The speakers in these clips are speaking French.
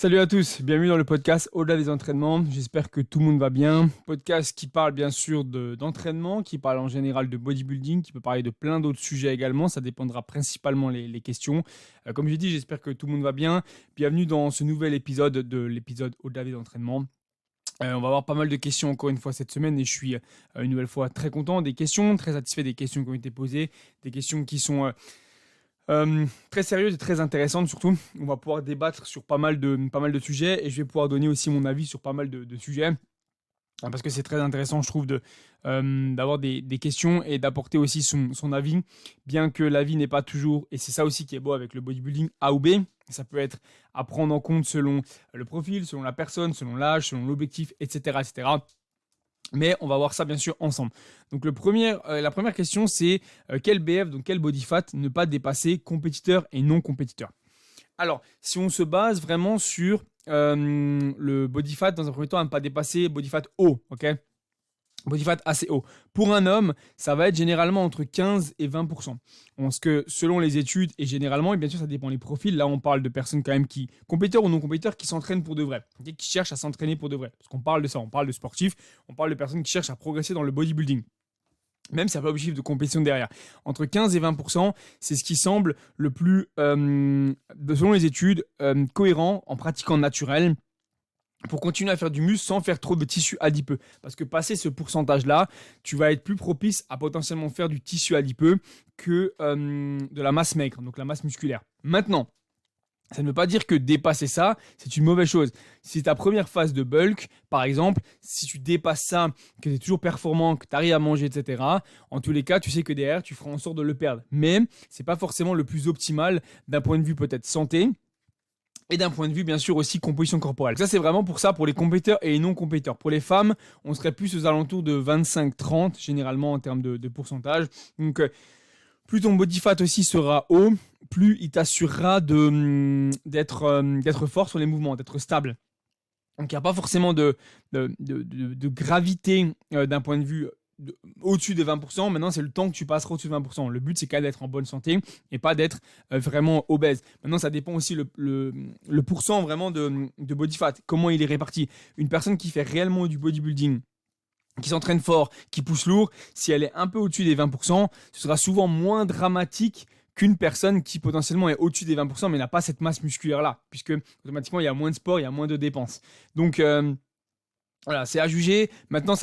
Salut à tous, bienvenue dans le podcast Au-delà des entraînements. J'espère que tout le monde va bien. Podcast qui parle bien sûr d'entraînement, qui parle en général de bodybuilding, qui peut parler de plein d'autres sujets également. Ça dépendra principalement les questions. Comme j'ai dit, j'espère que tout le monde va bien. Bienvenue dans ce nouvel épisode de l'épisode Au-delà des entraînements. On va avoir pas mal de questions encore une fois cette semaine et je suis une nouvelle fois très content des questions, très satisfait des questions qui ont été posées, des questions qui sont très sérieuse et très intéressante surtout. On va pouvoir débattre sur pas mal de sujets et je vais pouvoir donner aussi mon avis sur pas mal de sujets. Parce que c'est très intéressant, je trouve, d'avoir des questions et d'apporter aussi son avis, bien que l'avis n'est pas toujours, et c'est ça aussi qui est beau avec le bodybuilding, A ou B. Ça peut être à prendre en compte selon le profil, selon la personne, selon l'âge, selon l'objectif, etc., etc. Mais on va voir ça bien sûr ensemble. Donc la première question c'est quel BF, donc quel body fat ne pas dépasser compétiteur et non compétiteur. Alors si on se base vraiment sur le body fat dans un premier temps à ne pas dépasser body fat haut, ok. Body fat assez haut. Pour un homme, ça va être généralement entre 15 et 20%. Parce que selon les études, et généralement, et bien sûr ça dépend des profils, là on parle de personnes quand même qui, compétiteurs ou non compétiteurs, qui s'entraînent pour de vrai, okay, qui cherchent à s'entraîner pour de vrai. Parce qu'on parle de ça, on parle de sportifs, on parle de personnes qui cherchent à progresser dans le bodybuilding. Même si ça n'a pas objectif de compétition derrière. Entre 15 et 20%, c'est ce qui semble le plus, selon les études, cohérent en pratiquant naturel, pour continuer à faire du muscle sans faire trop de tissu adipeux. Parce que passer ce pourcentage-là, tu vas être plus propice à potentiellement faire du tissu adipeux que de la masse maigre, donc la masse musculaire. Maintenant, ça ne veut pas dire que dépasser ça, c'est une mauvaise chose. Si c'est ta première phase de bulk, par exemple, si tu dépasses ça, que tu es toujours performant, que tu arrives à manger, etc., en tous les cas, tu sais que derrière, tu feras en sorte de le perdre. Mais ce n'est pas forcément le plus optimal d'un point de vue peut-être santé, et d'un point de vue, bien sûr, aussi composition corporelle. Ça, c'est vraiment pour ça, pour les compétiteurs et les non-compétiteurs. Pour les femmes, on serait plus aux alentours de 25-30, généralement en termes de pourcentage. Donc, plus ton body fat aussi sera haut, plus il t'assurera d'être fort sur les mouvements, d'être stable. Donc, il n'y a pas forcément de gravité d'un point de vue au-dessus des 20%. Maintenant, c'est le temps que tu passeras au-dessus de 20%. Le but, c'est quand même d'être en bonne santé et pas d'être vraiment obèse. Maintenant, ça dépend aussi le pourcent vraiment de body fat. Comment il est réparti. Une personne qui fait réellement du bodybuilding, qui s'entraîne fort, qui pousse lourd, si elle est un peu au-dessus des 20%, ce sera souvent moins dramatique qu'une personne qui potentiellement est au-dessus des 20% mais n'a pas cette masse musculaire-là, puisque automatiquement il y a moins de sport, il y a moins de dépenses. Donc voilà, c'est à juger. Maintenant,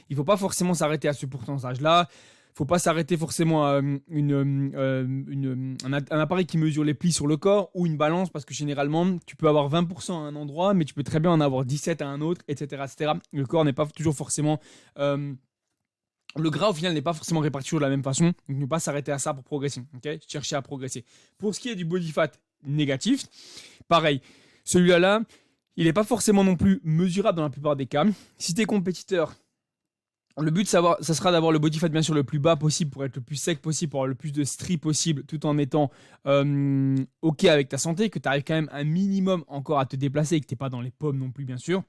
il ne faut pas forcément s'arrêter à ce pourcentage-là. Il ne faut pas s'arrêter forcément à un appareil qui mesure les plis sur le corps ou une balance, parce que généralement, tu peux avoir 20% à un endroit, mais tu peux très bien en avoir 17 à un autre, etc. etc. Le corps n'est pas toujours forcément... le gras, au final, n'est pas forcément réparti de la même façon. Donc, ne pas s'arrêter à ça pour progresser. Okay, chercher à progresser. Pour ce qui est du body fat négatif, pareil. Celui-là, il n'est pas forcément non plus mesurable dans la plupart des cas. Si tu es compétiteur, le but, ça sera d'avoir le body fat bien sûr le plus bas possible pour être le plus sec possible, pour avoir le plus de stries possible, tout en étant OK avec ta santé, que tu arrives quand même un minimum encore à te déplacer et que tu n'es pas dans les pommes non plus, bien sûr.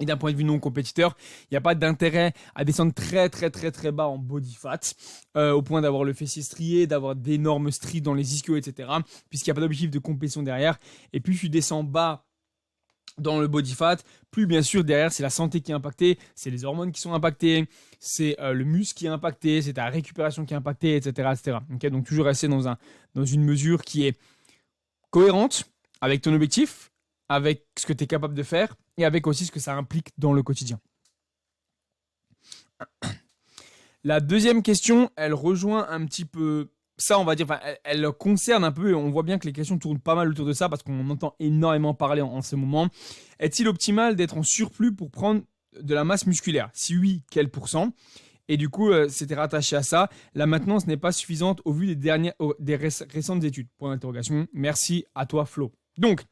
Et d'un point de vue non compétiteur, il n'y a pas d'intérêt à descendre très très très très bas en body fat, au point d'avoir le fessier strié, d'avoir d'énormes stries dans les ischios, etc. Puisqu'il n'y a pas d'objectif de compétition derrière. Et plus tu descends bas dans le body fat, plus bien sûr derrière c'est la santé qui est impactée, c'est les hormones qui sont impactées, c'est le muscle qui est impacté, c'est ta récupération qui est impactée, etc. etc. Okay, donc toujours rester dans une mesure qui est cohérente avec ton objectif, avec ce que tu es capable de faire et avec aussi ce que ça implique dans le quotidien. La deuxième question, elle rejoint un petit peu ça, on va dire, elle concerne un peu, et on voit bien que les questions tournent pas mal autour de ça parce qu'on entend énormément parler en ce moment. Est-il optimal d'être en surplus pour prendre de la masse musculaire? Si oui, quel pourcent? Et du coup, c'était rattaché à ça. La maintenance n'est pas suffisante au vu des récentes études. Point d'interrogation. Merci à toi, Flo. Donc,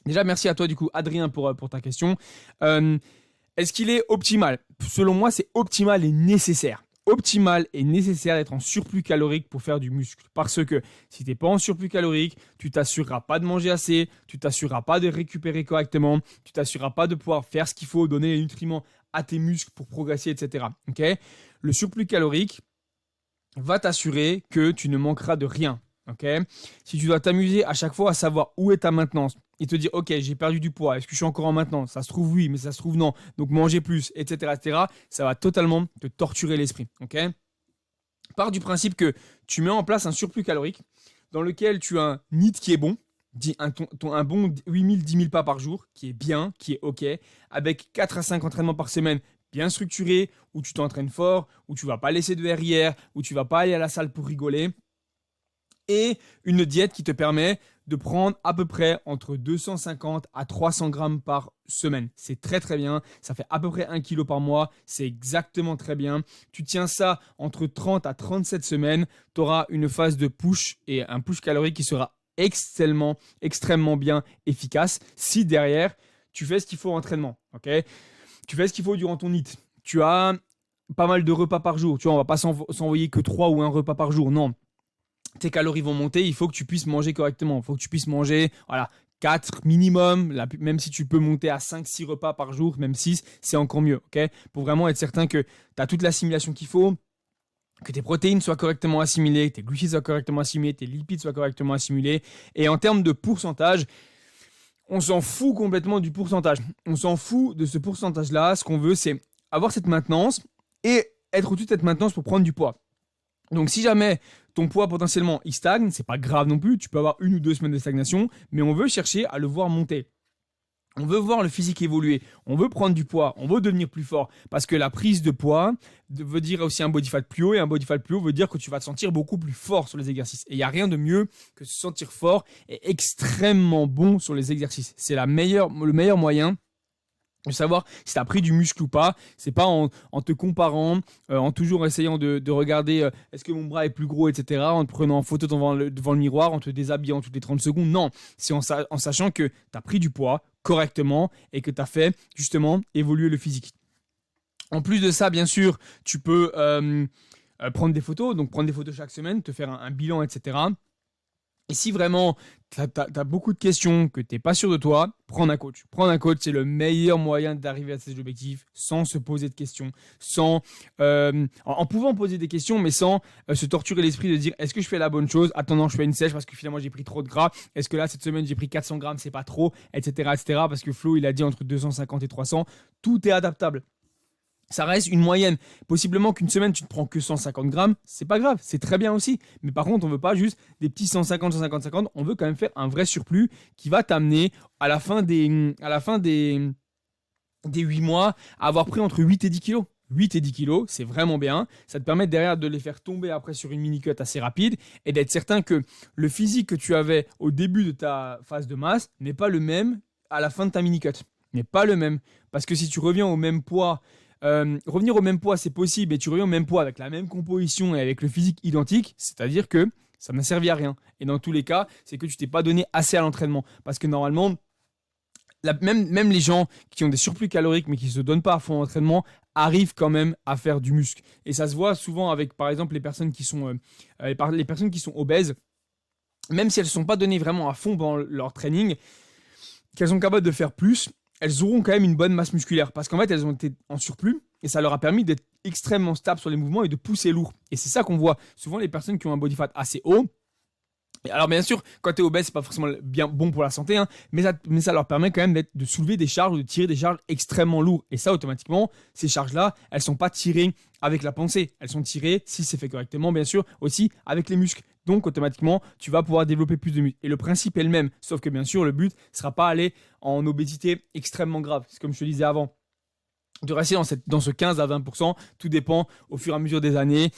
déjà, merci à toi, du coup, Adrien, pour ta question. Est-ce qu'il est optimal? Selon moi, c'est optimal et nécessaire. Optimal et nécessaire d'être en surplus calorique pour faire du muscle. Parce que si tu n'es pas en surplus calorique, tu t'assureras pas de manger assez, tu t'assureras pas de récupérer correctement, tu t'assureras pas de pouvoir faire ce qu'il faut, donner les nutriments à tes muscles pour progresser, etc. Okay, le surplus calorique va t'assurer que tu ne manqueras de rien. ok? Si tu dois t'amuser à chaque fois à savoir où est ta maintenance et te dire, ok, j'ai perdu du poids, est-ce que je suis encore en maintenance? Ça se trouve oui, mais ça se trouve non. Donc manger plus, etc., etc., ça va totalement te torturer l'esprit, ok? Pars du principe que tu mets en place un surplus calorique dans lequel tu as un NEAT qui est bon, un bon 8000, 10 000 pas par jour, qui est bien, qui est OK, avec 4 à 5 entraînements par semaine bien structurés, où tu t'entraînes fort, où tu ne vas pas laisser de RIR, où tu ne vas pas aller à la salle pour rigoler, et une diète qui te permet de prendre à peu près entre 250 à 300 grammes par semaine. C'est très très bien, ça fait à peu près 1 kg par mois, c'est exactement très bien. Tu tiens ça entre 30 à 37 semaines, tu auras une phase de push et un push calorique qui sera extrêmement bien efficace si derrière tu fais ce qu'il faut en entraînement. Okay, tu fais ce qu'il faut durant ton NEAT. Tu as pas mal de repas par jour. Tu vois, on ne va pas s'envoyer que 3 ou 1 repas par jour. Non. Tes calories vont monter, il faut que tu puisses manger correctement. Il faut que tu puisses manger 4 minimum, même si tu peux monter à 5-6 repas par jour, même 6, c'est encore mieux. Okay, pour vraiment être certain que tu as toute l'assimilation qu'il faut, que tes protéines soient correctement assimilées, que tes glucides soient correctement assimilés, tes lipides soient correctement assimilés. Et en termes de pourcentage, on s'en fout complètement du pourcentage. On s'en fout de ce pourcentage-là. Ce qu'on veut, c'est avoir cette maintenance et être au-dessus de cette maintenance pour prendre du poids. Donc si jamais ton poids potentiellement il stagne, c'est pas grave non plus, tu peux avoir 1 ou 2 semaines de stagnation, mais on veut chercher à le voir monter. On veut voir le physique évoluer, on veut prendre du poids, on veut devenir plus fort. Parce que la prise de poids veut dire aussi un body fat plus haut, et un body fat plus haut veut dire que tu vas te sentir beaucoup plus fort sur les exercices. Et il n'y a rien de mieux que se sentir fort et extrêmement bon sur les exercices. C'est le meilleur moyen de savoir si tu as pris du muscle ou pas. C'est pas en te comparant, en toujours essayant de regarder est-ce que mon bras est plus gros, etc., en te prenant en photo devant le miroir, en te déshabillant toutes les 30 secondes. Non, c'est en sachant que tu as pris du poids correctement et que tu as fait justement évoluer le physique. En plus de ça, bien sûr, tu peux prendre des photos, donc prendre des photos chaque semaine, te faire un bilan, etc. Et si vraiment tu as beaucoup de questions, que tu n'es pas sûr de toi, prends un coach. Prendre un coach, c'est le meilleur moyen d'arriver à ces objectifs sans se poser de questions, en pouvant poser des questions, mais sans se torturer l'esprit de dire est-ce que je fais la bonne chose? Attends, non, je fais une sèche parce que finalement j'ai pris trop de gras. Est-ce que là, cette semaine, j'ai pris 400 grammes, c'est pas trop, etc., etc. Parce que Flo, il a dit entre 250 et 300. Tout est adaptable. Ça reste une moyenne. Possiblement qu'une semaine, tu ne prends que 150 grammes. C'est pas grave, c'est très bien aussi. Mais par contre, on ne veut pas juste des petits 150, 150, 50. On veut quand même faire un vrai surplus qui va t'amener à la fin des 8 mois à avoir pris entre 8 et 10 kilos. 8 et 10 kilos, c'est vraiment bien. Ça te permet derrière de les faire tomber après sur une mini-cut assez rapide et d'être certain que le physique que tu avais au début de ta phase de masse n'est pas le même à la fin de ta mini-cut. N'est pas le même. Parce que si tu reviens au même poids, revenir au même poids, c'est possible, et tu reviens au même poids avec la même composition et avec le physique identique, c'est-à-dire que ça n'a servi à rien. Et dans tous les cas, c'est que tu t'es pas donné assez à l'entraînement. Parce que normalement, même les gens qui ont des surplus caloriques mais qui ne se donnent pas à fond à l'entraînement arrivent quand même à faire du muscle. Et ça se voit souvent avec, par exemple, les personnes qui sont obèses, même si elles ne sont pas données vraiment à fond dans leur training, qu'elles sont capables de faire plus, elles auront quand même une bonne masse musculaire parce qu'en fait, elles ont été en surplus et ça leur a permis d'être extrêmement stables sur les mouvements et de pousser lourd. Et c'est ça qu'on voit souvent les personnes qui ont un body fat assez haut. Et alors bien sûr, quand tu es obèse, c'est pas forcément bien bon pour la santé, hein, mais ça leur permet quand même de soulever des charges ou de tirer des charges extrêmement lourdes. Et ça, automatiquement, ces charges-là, elles sont pas tirées avec la pensée. Elles sont tirées, si c'est fait correctement, bien sûr, aussi avec les muscles. Donc, automatiquement, tu vas pouvoir développer plus de muscles. Et le principe est le même, sauf que bien sûr, le but ne sera pas aller en obésité extrêmement grave. C'est comme je te disais avant, de rester dans ce 15 à 20%. Tout dépend au fur et à mesure des années.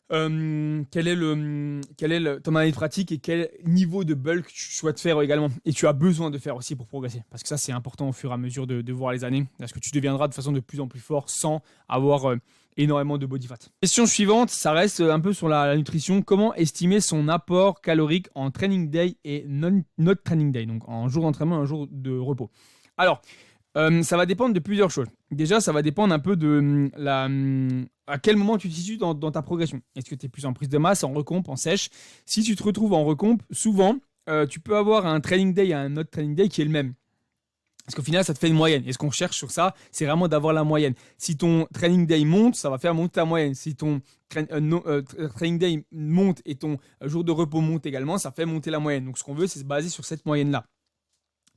Quel est ton année de pratique et quel niveau de bulk tu souhaites faire également et tu as besoin de faire aussi pour progresser, parce que ça c'est important au fur et à mesure de voir les années, parce que tu deviendras de façon de plus en plus fort sans avoir énormément de body fat. Question suivante, ça reste un peu sur la nutrition. Comment estimer son apport calorique en training day et not training day, donc en jour d'entraînement et en jour de repos? Alors ça va dépendre de plusieurs choses. Déjà, ça va dépendre un peu de à quel moment tu te situes dans ta progression. Est-ce que tu es plus en prise de masse, en recomp, en sèche? Si tu te retrouves en recomp, souvent, tu peux avoir un training day et un autre training day qui est le même. Parce qu'au final, ça te fait une moyenne. Et ce qu'on cherche sur ça, c'est vraiment d'avoir la moyenne. Si ton training day monte, ça va faire monter ta moyenne. Si ton training day monte et ton jour de repos monte également, ça fait monter la moyenne. Donc ce qu'on veut, c'est se baser sur cette moyenne-là.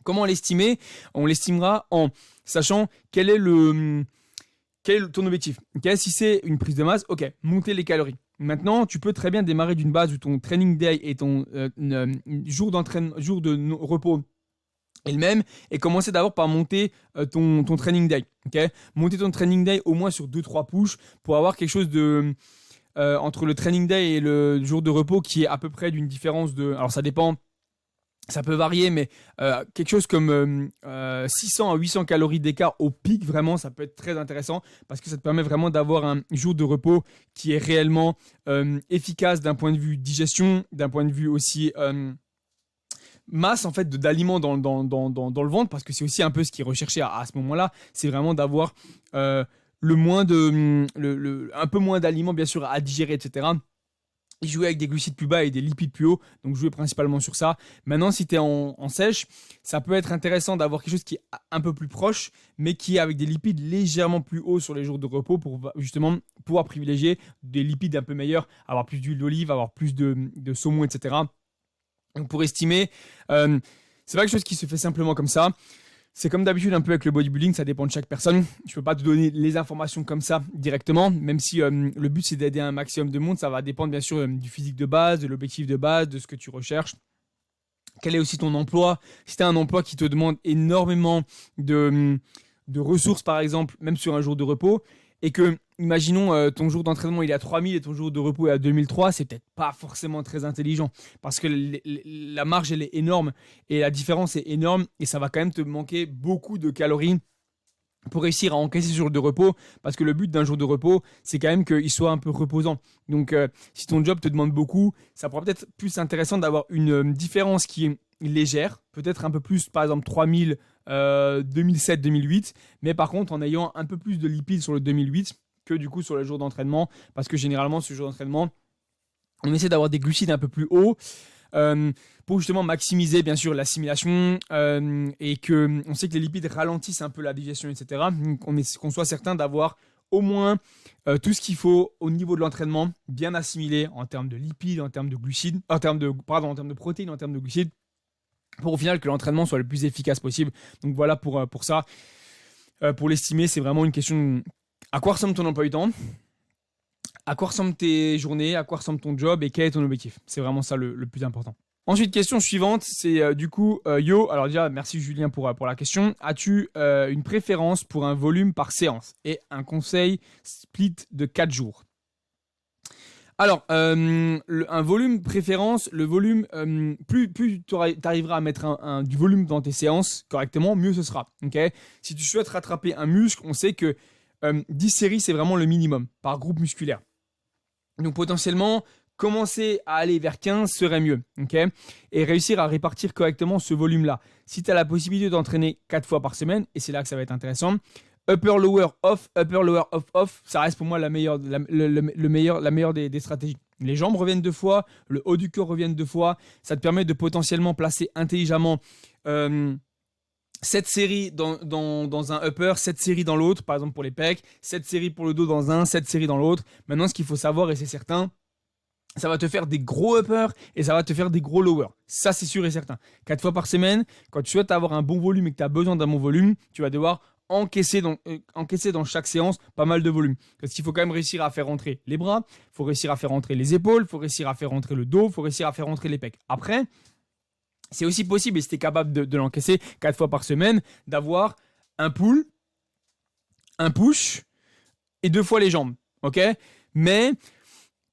Comment l'estimer? On l'estimera en sachant quel est ton objectif. Okay, si c'est une prise de masse, ok, monter les calories. Maintenant, tu peux très bien démarrer d'une base où ton training day et ton jour de repos est le même et commencer d'abord par monter ton training day. Okay, monter ton training day au moins sur 2-3 pushs pour avoir quelque chose de entre le training day et le jour de repos qui est à peu près d'une différence de... Alors ça dépend. Ça peut varier, mais quelque chose comme 600 à 800 calories d'écart au pic, vraiment, ça peut être très intéressant parce que ça te permet vraiment d'avoir un jour de repos qui est réellement efficace d'un point de vue digestion, d'un point de vue aussi masse en fait d'aliments dans le ventre, parce que c'est aussi un peu ce qui est recherché à ce moment-là, c'est vraiment d'avoir un peu moins d'aliments bien sûr à digérer, etc. Jouer avec des glucides plus bas et des lipides plus hauts, donc jouer principalement sur ça. Maintenant, si tu es en sèche, ça peut être intéressant d'avoir quelque chose qui est un peu plus proche, mais qui est avec des lipides légèrement plus hauts sur les jours de repos pour justement pouvoir privilégier des lipides un peu meilleurs, avoir plus d'huile d'olive, avoir plus de saumon, etc. Donc pour estimer, c'est pas quelque chose qui se fait simplement comme ça. C'est comme d'habitude un peu avec le bodybuilding, ça dépend de chaque personne. Je ne peux pas te donner les informations comme ça directement, même si le but c'est d'aider un maximum de monde. Ça va dépendre bien sûr du physique de base, de l'objectif de base, de ce que tu recherches. Quel est aussi ton emploi? Si tu as un emploi qui te demande énormément de ressources par exemple, même sur un jour de repos, et que, imaginons, ton jour d'entraînement il est à 3000 et ton jour de repos est à 2003, c'est peut-être pas forcément très intelligent parce que la marge elle est énorme et la différence est énorme et ça va quand même te manquer beaucoup de calories pour réussir à encaisser ce jour de repos, parce que le but d'un jour de repos, c'est quand même qu'il soit un peu reposant. Donc, si ton job te demande beaucoup, ça pourra peut-être plus intéressant d'avoir une différence qui est légère, peut-être un peu plus, par exemple 3000, 2007, 2008, mais par contre en ayant un peu plus de lipides sur le 2008 que du coup sur le jour d'entraînement, parce que généralement, ce jour d'entraînement, on essaie d'avoir des glucides un peu plus hauts, pour justement maximiser bien sûr l'assimilation et que on sait que les lipides ralentissent un peu la digestion, etc. Donc qu'on soit certain d'avoir au moins tout ce qu'il faut au niveau de l'entraînement bien assimilé en termes de lipides, en termes de glucides, en termes de protéines, en termes de glucides, pour au final que l'entraînement soit le plus efficace possible. Donc voilà pour ça. Pour l'estimer, c'est vraiment une question à quoi ressemble ton emploi du temps, à quoi ressemblent tes journées, à quoi ressemble ton job et quel est ton objectif. C'est vraiment ça le plus important. Ensuite, question suivante, c'est Yo, alors déjà merci Julien pour la question. As-tu une préférence pour un volume par séance et un conseil split de 4 jours? Alors, un volume préférence, le volume, plus tu arriveras à mettre du volume dans tes séances correctement, mieux ce sera. Okay, si tu souhaites rattraper un muscle, on sait que 10 séries, c'est vraiment le minimum par groupe musculaire. Donc potentiellement, commencer à aller vers 15 serait mieux. Okay, et réussir à répartir correctement ce volume-là. Si tu as la possibilité d'entraîner 4 fois par semaine, et c'est là que ça va être intéressant, upper, lower, off, ça reste pour moi la meilleure des stratégies. Les jambes reviennent 2 fois, le haut du corps revient 2 fois. Ça te permet de potentiellement placer intelligemment 7 séries dans un upper, 7 séries dans l'autre, par exemple pour les pecs, 7 séries pour le dos dans un, 7 séries dans l'autre. Maintenant, ce qu'il faut savoir, et c'est certain, ça va te faire des gros uppers et ça va te faire des gros lowers. Ça, c'est sûr et certain. 4 fois par semaine, quand tu souhaites avoir un bon volume et que tu as besoin d'un bon volume, tu vas devoir encaisser dans chaque séance pas mal de volume. Parce qu'il faut quand même réussir à faire rentrer les bras, il faut réussir à faire rentrer les épaules, il faut réussir à faire rentrer le dos, il faut réussir à faire rentrer les pecs. Après, c'est aussi possible, et si tu es capable de l'encaisser 4 fois par semaine, d'avoir un pull, un push et 2 fois les jambes. Ok ? Mais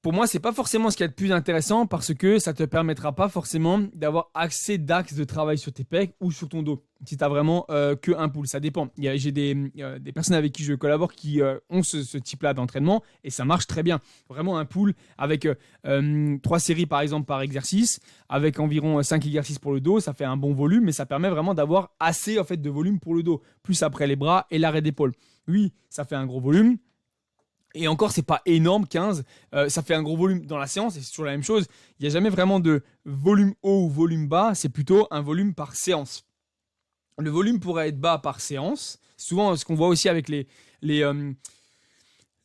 pour moi, c'est pas forcément ce qu'il y a de plus intéressant parce que ça te permettra pas forcément d'avoir accès d'axes de travail sur tes pecs ou sur ton dos. Si tu n'as vraiment que un pull, ça dépend. J'ai des personnes avec qui je collabore qui ont ce type-là d'entraînement et ça marche très bien. Vraiment un pull avec 3 séries par exemple par exercice, avec environ 5 exercices pour le dos, ça fait un bon volume, mais ça permet vraiment d'avoir assez en fait, de volume pour le dos, plus après les bras et l'arrêt d'épaule. Oui, ça fait un gros volume. Et encore, c'est pas énorme, 15. Ça fait un gros volume dans la séance et c'est toujours la même chose. Il n'y a jamais vraiment de volume haut ou volume bas. C'est plutôt un volume par séance. Le volume pourrait être bas par séance. Souvent, ce qu'on voit aussi avec les,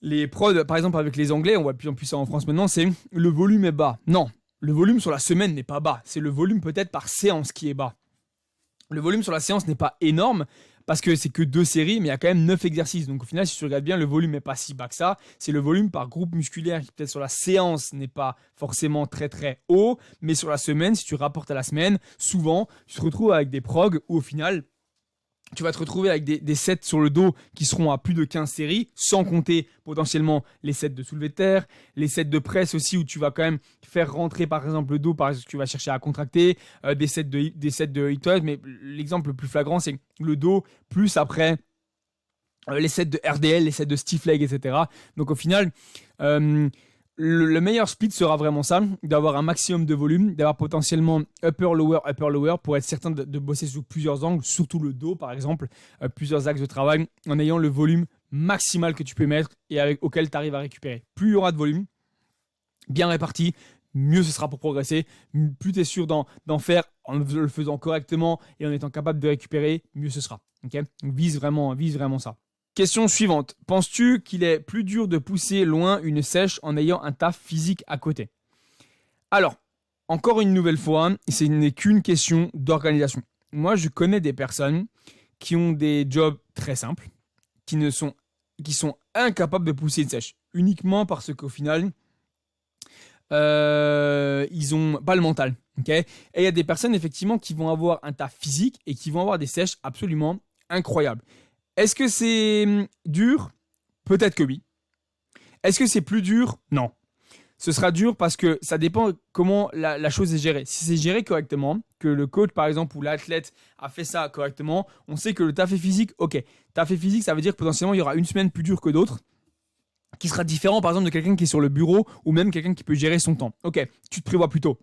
les prods, par exemple avec les Anglais, on voit de plus en plus ça en France maintenant, c'est le volume est bas. Non, le volume sur la semaine n'est pas bas. C'est le volume peut-être par séance qui est bas. Le volume sur la séance n'est pas énorme parce que c'est que 2 séries, mais il y a quand même 9 exercices. Donc au final, si tu regardes bien, le volume n'est pas si bas que ça. C'est le volume par groupe musculaire qui peut-être sur la séance n'est pas forcément très très haut, mais sur la semaine, si tu rapportes à la semaine, souvent, tu te retrouves avec des progs où au final, tu vas te retrouver avec des sets sur le dos qui seront à plus de 15 séries, sans compter potentiellement les sets de soulevé de terre, les sets de presse aussi où tu vas quand même faire rentrer par exemple le dos, par exemple, que tu vas chercher à contracter, des sets de hip thrust, mais l'exemple le plus flagrant c'est le dos, plus après les sets de RDL, les sets de stiff leg, etc. Donc au final, le meilleur split sera vraiment ça, d'avoir un maximum de volume, d'avoir potentiellement upper, lower, pour être certain de bosser sous plusieurs angles, surtout le dos par exemple, plusieurs axes de travail, en ayant le volume maximal que tu peux mettre et auquel tu arrives à récupérer. Plus il y aura de volume, bien réparti, mieux ce sera pour progresser. Plus tu es sûr d'en faire en le faisant correctement et en étant capable de récupérer, mieux ce sera. Okay, vise vraiment ça. Question suivante. Penses-tu qu'il est plus dur de pousser loin une sèche en ayant un taf physique à côté? Alors, encore une nouvelle fois, ce n'est qu'une question d'organisation. Moi, je connais des personnes qui ont des jobs très simples, qui sont incapables de pousser une sèche, uniquement parce qu'au final, ils n'ont pas le mental. Okay, et il y a des personnes, effectivement, qui vont avoir un taf physique et qui vont avoir des sèches absolument incroyables. Est-ce que c'est dur? Peut-être que oui. Est-ce que c'est plus dur? Non. Ce sera dur parce que ça dépend comment la chose est gérée. Si c'est géré correctement, que le coach par exemple ou l'athlète a fait ça correctement, on sait que le taf est physique, ok. Taf est physique, ça veut dire que potentiellement il y aura une semaine plus dure que d'autres, qui sera différent par exemple de quelqu'un qui est sur le bureau ou même quelqu'un qui peut gérer son temps. Ok, tu te prévois plus tôt.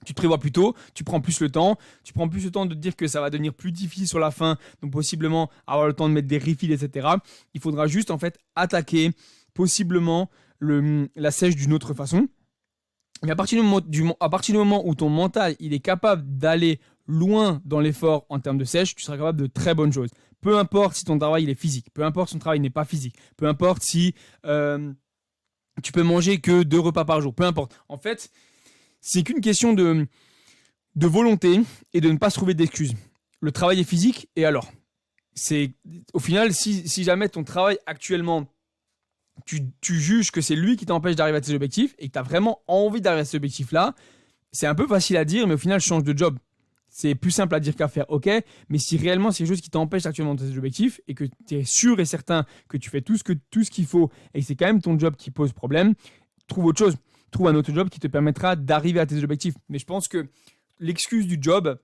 Tu prends plus le temps, de te dire que ça va devenir plus difficile sur la fin, donc possiblement avoir le temps de mettre des refills, etc. Il faudra juste en fait attaquer possiblement la sèche d'une autre façon. Mais à partir du moment où ton mental il est capable d'aller loin dans l'effort en termes de sèche, tu seras capable de très bonnes choses. Peu importe si ton travail il est physique, peu importe si ton travail n'est pas physique, peu importe si tu peux manger que 2 repas par jour, peu importe. En fait, c'est qu'une question de volonté et de ne pas se trouver d'excuses. Le travail est physique et alors au final, si jamais ton travail actuellement, tu juges que c'est lui qui t'empêche d'arriver à tes objectifs et que tu as vraiment envie d'arriver à ces objectifs-là, c'est un peu facile à dire, mais au final, change de job. C'est plus simple à dire qu'à faire, ok, mais si réellement c'est quelque chose qui t'empêche actuellement de tes objectifs et que tu es sûr et certain que tu fais tout ce qu'il faut et que c'est quand même ton job qui pose problème, trouve autre chose. Trouve un autre job qui te permettra d'arriver à tes objectifs. Mais je pense que l'excuse du job,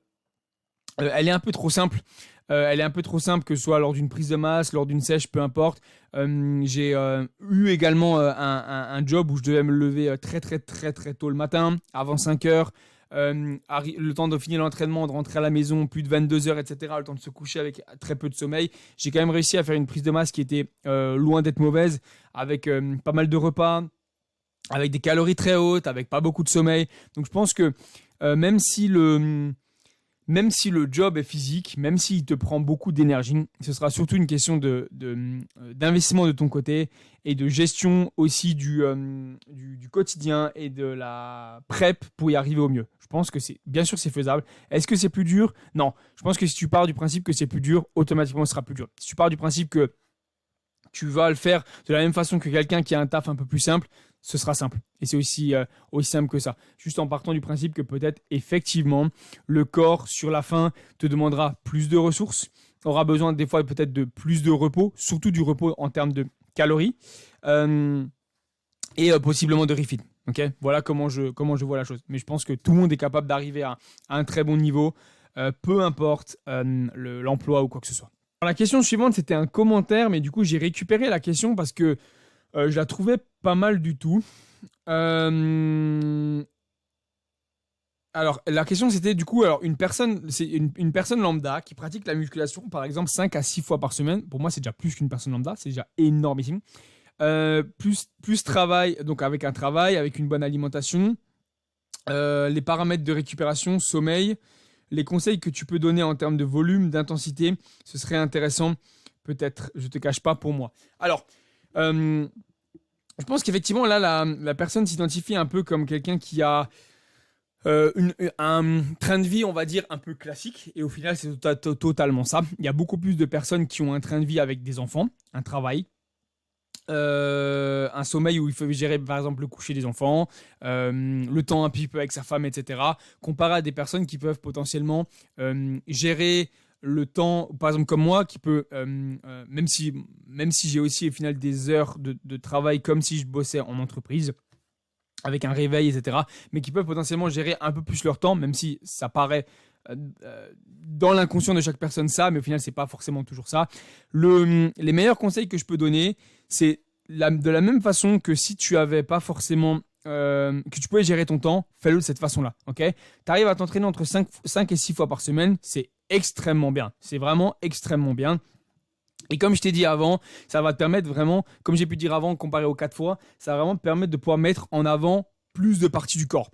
elle est un peu trop simple. Que ce soit lors d'une prise de masse, lors d'une sèche, peu importe. J'ai eu également un job où je devais me lever très très très très tôt le matin, avant 5 heures. Le temps de finir l'entraînement, de rentrer à la maison, plus de 22 heures, etc. Le temps de se coucher avec très peu de sommeil. J'ai quand même réussi à faire une prise de masse qui était loin d'être mauvaise, avec pas mal de repas, avec des calories très hautes, avec pas beaucoup de sommeil. Donc je pense que même si le job est physique, même s'il te prend beaucoup d'énergie, ce sera surtout une question d'investissement de ton côté et de gestion aussi du quotidien et de la prep pour y arriver au mieux. Je pense que bien sûr c'est faisable. Est-ce que c'est plus dur? Non. Je pense que si tu pars du principe que c'est plus dur, automatiquement ce sera plus dur. Si tu pars du principe que tu vas le faire de la même façon que quelqu'un qui a un taf un peu plus simple, ce sera simple. Et c'est aussi simple que ça. Juste en partant du principe que peut-être, effectivement, le corps, sur la fin, te demandera plus de ressources, aura besoin des fois peut-être de plus de repos, surtout du repos en termes de calories, et possiblement de refill. Okay, voilà comment je vois la chose. Mais je pense que tout le monde est capable d'arriver à un très bon niveau, peu importe l'emploi ou quoi que ce soit. Alors, la question suivante, c'était un commentaire, mais du coup, j'ai récupéré la question parce que je la trouvais pas mal du tout. Alors, la question, c'était du coup, une personne lambda qui pratique la musculation, par exemple, 5 à 6 fois par semaine. Pour moi, c'est déjà plus qu'une personne lambda, c'est déjà énormissime. Plus travail, donc avec un travail, avec une bonne alimentation, les paramètres de récupération, sommeil, les conseils que tu peux donner en termes de volume, d'intensité, ce serait intéressant, peut-être, je ne te cache pas, pour moi. Alors, je pense qu'effectivement, là, la personne s'identifie un peu comme quelqu'un qui a un train de vie, on va dire, un peu classique. Et au final, c'est totalement ça. Il y a beaucoup plus de personnes qui ont un train de vie avec des enfants, un travail, un sommeil où il faut gérer, par exemple, le coucher des enfants, le temps un petit peu avec sa femme, etc. Comparé à des personnes qui peuvent potentiellement gérer le temps, par exemple comme moi, qui peut, même si j'ai aussi au final des heures de travail comme si je bossais en entreprise, avec un réveil, etc., mais qui peuvent potentiellement gérer un peu plus leur temps, même si ça paraît dans l'inconscient de chaque personne ça, mais au final, c'est pas forcément toujours ça. Les meilleurs conseils que je peux donner, c'est de la même façon que si tu avais pas forcément... que tu pouvais gérer ton temps, fais-le de cette façon-là. Tu arrives à t'entraîner entre 5 et 6 fois par semaine, c'est extrêmement bien. C'est vraiment extrêmement bien. Et comme je t'ai dit avant, ça va te permettre vraiment, comme j'ai pu dire avant, comparé aux 4 fois, ça va vraiment te permettre de pouvoir mettre en avant plus de parties du corps.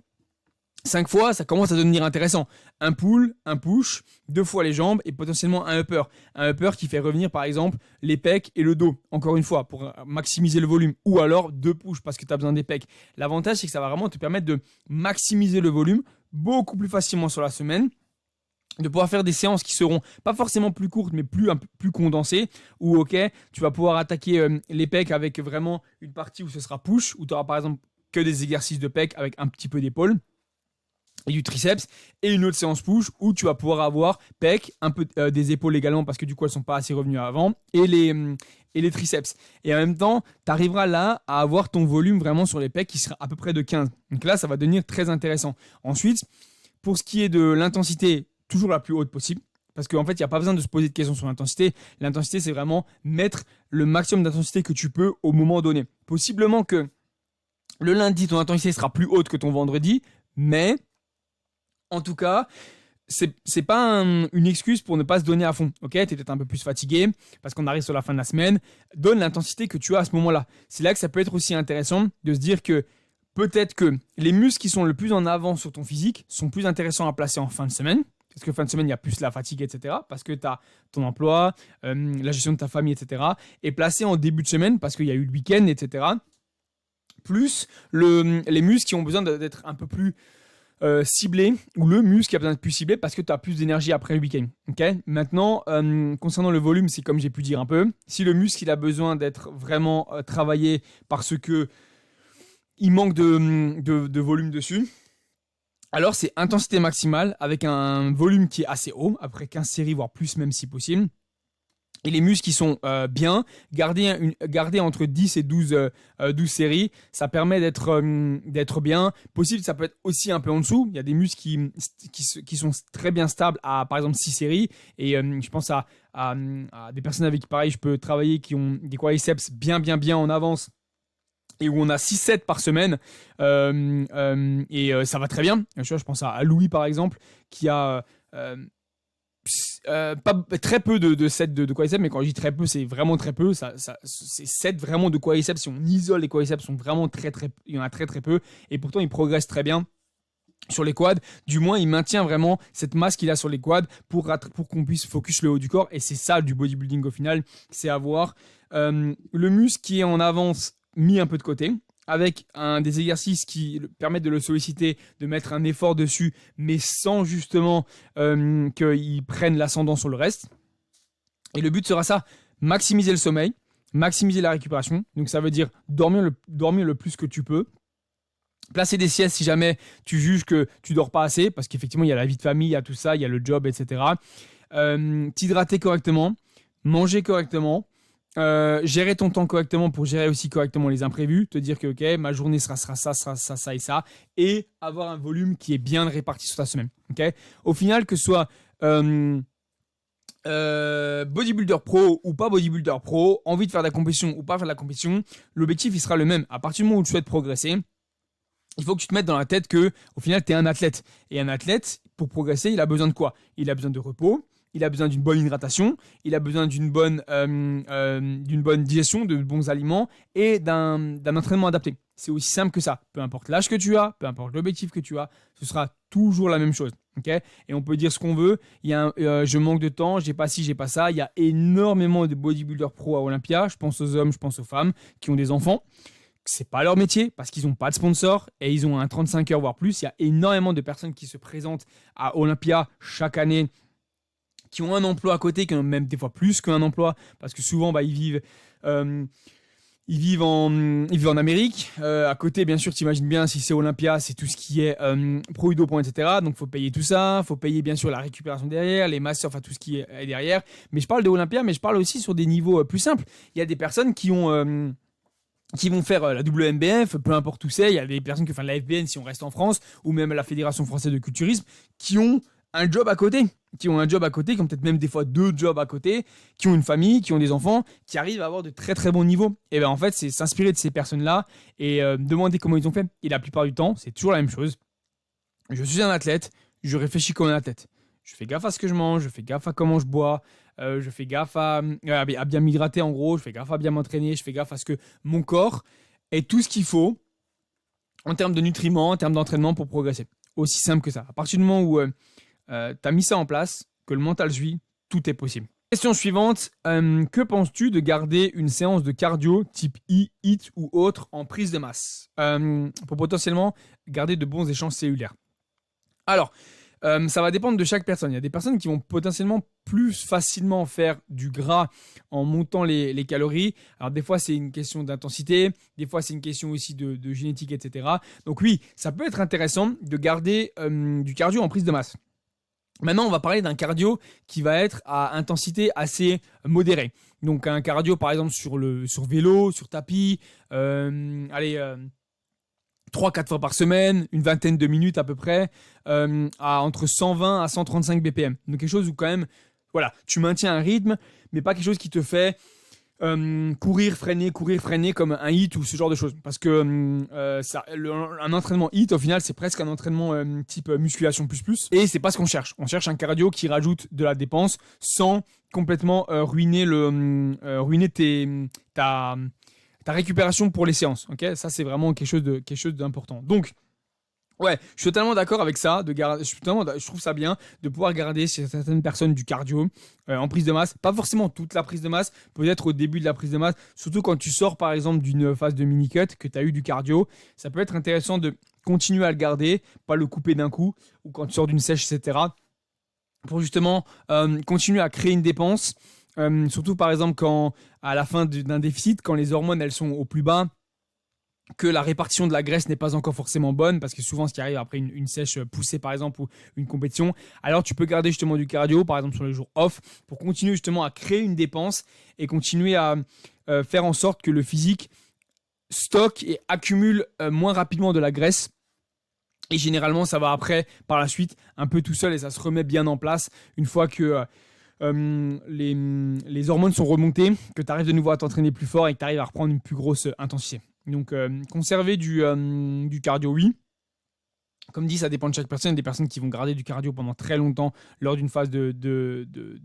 5 fois, ça commence à devenir intéressant. Un pull, un push, 2 fois les jambes et potentiellement un upper. Un upper qui fait revenir par exemple les pecs et le dos, encore une fois, pour maximiser le volume. Ou alors 2 push parce que tu as besoin des pecs. L'avantage, c'est que ça va vraiment te permettre de maximiser le volume beaucoup plus facilement sur la semaine, de pouvoir faire des séances qui seront pas forcément plus courtes mais un peu plus condensées, où ok, tu vas pouvoir attaquer les pecs avec vraiment une partie où ce sera push, où tu auras par exemple que des exercices de pecs avec un petit peu d'épaule et du triceps, et une autre séance push où tu vas pouvoir avoir pecs, un peu des épaules également parce que du coup elles sont pas assez revenues avant, et les triceps. Et en même temps, tu arriveras là à avoir ton volume vraiment sur les pecs qui sera à peu près de 15. Donc là, ça va devenir très intéressant. Ensuite, pour ce qui est de l'intensité, toujours la plus haute possible. Parce qu'en fait, il n'y a pas besoin de se poser de questions sur l'intensité. L'intensité, c'est vraiment mettre le maximum d'intensité que tu peux au moment donné. Possiblement que le lundi, ton intensité sera plus haute que ton vendredi, mais en tout cas, c'est pas une excuse pour ne pas se donner à fond. Ok, tu es peut-être un peu plus fatigué parce qu'on arrive sur la fin de la semaine. Donne l'intensité que tu as à ce moment-là. C'est là que ça peut être aussi intéressant de se dire que peut-être que les muscles qui sont le plus en avant sur ton physique sont plus intéressants à placer en fin de semaine. Parce que fin de semaine, il y a plus la fatigue, etc. Parce que tu as ton emploi, la gestion de ta famille, etc. Et placé en début de semaine, parce qu'il y a eu le week-end, etc. Plus les muscles qui ont besoin d'être un peu plus ciblés, ou le muscle qui a besoin d'être plus ciblé parce que tu as plus d'énergie après le week-end. Okay. Maintenant, concernant le volume, c'est comme j'ai pu dire un peu. Si le muscle il a besoin d'être vraiment travaillé parce que il manque de volume dessus, alors c'est intensité maximale avec un volume qui est assez haut, après 15 séries, voire plus même si possible. Et les muscles qui sont bien, garder entre 10 et 12 séries, ça permet d'être bien. Possible, ça peut être aussi un peu en dessous. Il y a des muscles qui sont très bien stables à, par exemple, 6 séries. Et je pense à des personnes avec qui, pareil, je peux travailler, qui ont des quadriceps bien en avance, et où on a 6 sets par semaine, et ça va très bien. Je pense à Louis, par exemple, qui a très peu de sets de quadriceps, mais quand je dis très peu, c'est vraiment très peu. C'est 7 vraiment de quadriceps. Si on isole les quadriceps, sont vraiment il y en a très peu, et pourtant il progresse très bien sur les quads. Du moins, il maintient vraiment cette masse qu'il a sur les quads pour qu'on puisse focus le haut du corps. Et c'est ça du bodybuilding au final, c'est avoir le muscle qui est en avance mis un peu de côté, avec des exercices qui permettent de le solliciter, de mettre un effort dessus, mais sans justement qu'il prenne l'ascendant sur le reste. Et le but sera ça, maximiser le sommeil, maximiser la récupération. Donc ça veut dire dormir le plus que tu peux. Placer des siestes si jamais tu juges que tu dors pas assez, parce qu'effectivement il y a la vie de famille, il y a tout ça, il y a le job, etc. T'hydrater correctement, manger correctement, gérer ton temps correctement pour gérer aussi correctement les imprévus, te dire que ok, ma journée sera ça et ça, et avoir un volume qui est bien réparti sur ta semaine. Okay. Au final, que ce soit bodybuilder pro ou pas bodybuilder pro, envie de faire de la compétition ou pas faire de la compétition, l'objectif il sera le même. À partir du moment où tu souhaites progresser, il faut que tu te mettes dans la tête que au final tu es un athlète, et un athlète pour progresser il a besoin de quoi? Il a besoin de repos, il a besoin d'une bonne hydratation, il a besoin d'une bonne digestion, de bons aliments et d'un entraînement adapté. c'est aussi simple que ça. Peu importe l'âge que tu as, peu importe l'objectif que tu as, ce sera toujours la même chose. Okay, et on peut dire ce qu'on veut. Je manque de temps, j'ai pas ci, j'ai pas ça. Il y a énormément de bodybuilders pro à Olympia. Je pense aux hommes, je pense aux femmes qui ont des enfants. C'est pas leur métier parce qu'ils n'ont pas de sponsor et ils ont un 35 heures voire plus. Il y a énormément de personnes qui se présentent à Olympia chaque année, qui ont un emploi à côté, qui ont même des fois plus qu'un emploi parce que souvent ils vivent en Amérique. À côté, bien sûr, tu imagines bien, si c'est Olympia, c'est tout ce qui est pro judo, etc. Donc, il faut payer tout ça. Il faut payer, bien sûr, la récupération derrière, les masters, enfin, tout ce qui est derrière. Mais je parle de Olympia, mais je parle aussi sur des niveaux plus simples. Il y a des personnes qui vont faire la WMBF, peu importe où c'est. Il y a des personnes qui font la FBN si on reste en France, ou même la Fédération Française de Culturisme, qui ont un job à côté, qui ont peut-être même des fois 2 jobs à côté, qui ont une famille, qui ont des enfants, qui arrivent à avoir de très très bons niveaux. Et bien en fait, c'est s'inspirer de ces personnes-là et demander comment ils ont fait. Et la plupart du temps, c'est toujours la même chose. Je suis un athlète, je réfléchis comme un athlète. Je fais gaffe à ce que je mange, je fais gaffe à comment je bois, je fais gaffe à bien m'hydrater en gros, je fais gaffe à bien m'entraîner, je fais gaffe à ce que mon corps ait tout ce qu'il faut en termes de nutriments, en termes d'entraînement pour progresser. Aussi simple que ça. À partir du moment où tu as mis ça en place, que le mental suit, tout est possible. Question suivante, que penses-tu de garder une séance de cardio type HIIT ou autre en prise de masse pour potentiellement garder de bons échanges cellulaires? Alors, ça va dépendre de chaque personne. Il y a des personnes qui vont potentiellement plus facilement faire du gras en montant les calories. Alors des fois, c'est une question d'intensité. Des fois, c'est une question aussi de génétique, etc. Donc oui, ça peut être intéressant de garder du cardio en prise de masse. Maintenant, on va parler d'un cardio qui va être à intensité assez modérée. Donc un cardio, par exemple, sur vélo, sur tapis, 3-4 fois par semaine, une vingtaine de minutes à peu près, à entre 120 à 135 BPM. Donc quelque chose où quand même, voilà, tu maintiens un rythme, mais pas quelque chose qui te fait courir, freiner comme un HIIT ou ce genre de choses. Parce que un entraînement HIIT, au final, c'est presque un entraînement type musculation plus. Et c'est pas ce qu'on cherche. On cherche un cardio qui rajoute de la dépense sans complètement ruiner ta récupération pour les séances. Okay, ça, c'est vraiment quelque chose d'important. Donc, ouais, je suis totalement d'accord avec ça. Je trouve ça bien de pouvoir garder chez certaines personnes du cardio en prise de masse. Pas forcément toute la prise de masse, peut-être au début de la prise de masse. Surtout quand tu sors par exemple d'une phase de mini-cut, que tu as eu du cardio. Ça peut être intéressant de continuer à le garder, pas le couper d'un coup, ou quand tu sors d'une sèche, etc. Pour justement continuer à créer une dépense. Surtout par exemple quand à la fin d'un déficit, quand les hormones elles sont au plus bas, que la répartition de la graisse n'est pas encore forcément bonne, parce que souvent ce qui arrive après une sèche poussée par exemple ou une compétition, alors tu peux garder justement du cardio par exemple sur les jours off pour continuer justement à créer une dépense et continuer à faire en sorte que le physique stocke et accumule moins rapidement de la graisse. Et généralement ça va après par la suite un peu tout seul et ça se remet bien en place une fois que les hormones sont remontées, que tu arrives de nouveau à t'entraîner plus fort et que tu arrives à reprendre une plus grosse intensité. Donc, conserver du cardio, oui. Comme dit, ça dépend de chaque personne. Il y a des personnes qui vont garder du cardio pendant très longtemps lors d'une phase de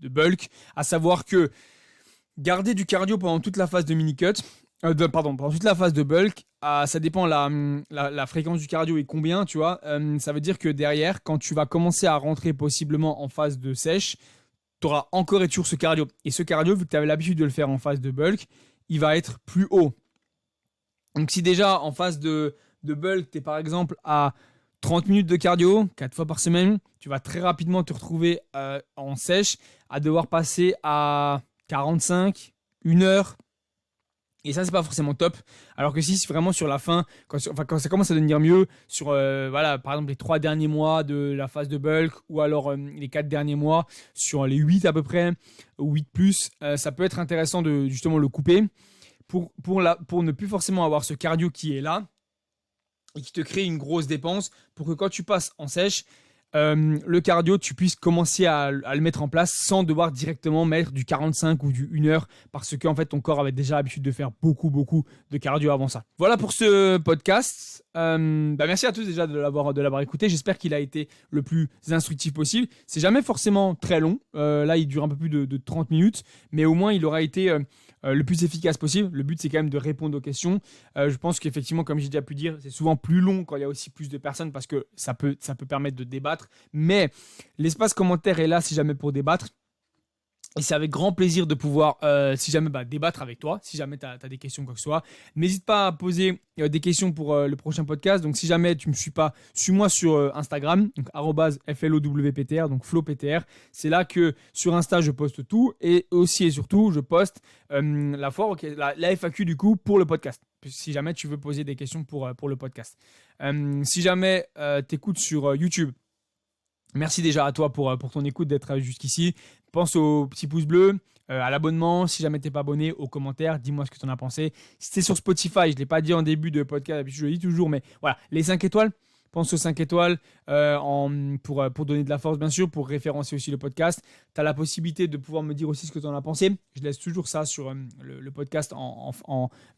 bulk. À savoir que garder du cardio pendant toute la phase de mini-cut, pendant toute la phase de bulk, ça dépend la fréquence du cardio et combien, tu vois. Ça veut dire que derrière, quand tu vas commencer à rentrer possiblement en phase de sèche, tu auras encore et toujours ce cardio. Et ce cardio, vu que tu avais l'habitude de le faire en phase de bulk, il va être plus haut. Donc si déjà en phase de bulk, tu es par exemple à 30 minutes de cardio, 4 fois par semaine, tu vas très rapidement te retrouver en sèche à devoir passer à 45, 1 heure. Et ça, c'est pas forcément top. Alors que si c'est vraiment sur la fin, quand ça commence à devenir mieux, sur par exemple les 3 derniers mois de la phase de bulk, ou alors les 4 derniers mois, sur les 8 à peu près, ou 8 plus, ça peut être intéressant de justement le couper pour ne plus forcément avoir ce cardio qui est là et qui te crée une grosse dépense pour que quand tu passes en sèche, le cardio, tu puisses commencer à le mettre en place sans devoir directement mettre du 45 ou du 1 heure parce que en fait, ton corps avait déjà l'habitude de faire beaucoup de cardio avant ça. Voilà pour ce podcast. Merci à tous déjà de l'avoir écouté. J'espère qu'il a été le plus instructif possible. C'est jamais forcément très long. Là, il dure un peu plus de 30 minutes, mais au moins, il aura été le plus efficace possible. Le but, c'est quand même de répondre aux questions. Je pense qu'effectivement, comme j'ai déjà pu dire, c'est souvent plus long quand il y a aussi plus de personnes parce que ça peut permettre de débattre. Mais l'espace commentaire est là si jamais pour débattre. Et c'est avec grand plaisir de pouvoir, si jamais débattre avec toi, si jamais tu as des questions quoi que ce soit. N'hésite pas à poser des questions pour le prochain podcast. Donc si jamais tu ne me suis pas, suis-moi sur Instagram, donc @flowptr, donc flowptr. C'est là que sur Insta, je poste tout. Et aussi et surtout, je poste la FAQ du coup pour le podcast. Si jamais tu veux poser des questions pour le podcast. Si jamais tu écoutes sur YouTube, merci déjà à toi pour ton écoute, d'être jusqu'ici. Pense au petit pouce bleu, à l'abonnement. Si jamais tu n'es pas abonné, aux commentaires, dis-moi ce que tu en as pensé. Si tu es sur Spotify, je ne l'ai pas dit en début de podcast, je le dis toujours, mais voilà, les 5 étoiles. Pense aux 5 étoiles pour donner de la force, bien sûr, pour référencer aussi le podcast. Tu as la possibilité de pouvoir me dire aussi ce que tu en as pensé. Je laisse toujours ça sur le podcast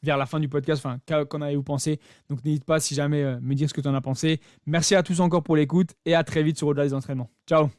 vers la fin du podcast. Enfin, qu'en avez-vous pensé? Donc, n'hésite pas si jamais me dire ce que tu en as pensé. Merci à tous encore pour l'écoute et à très vite sur Au-delà des entraînements. Ciao!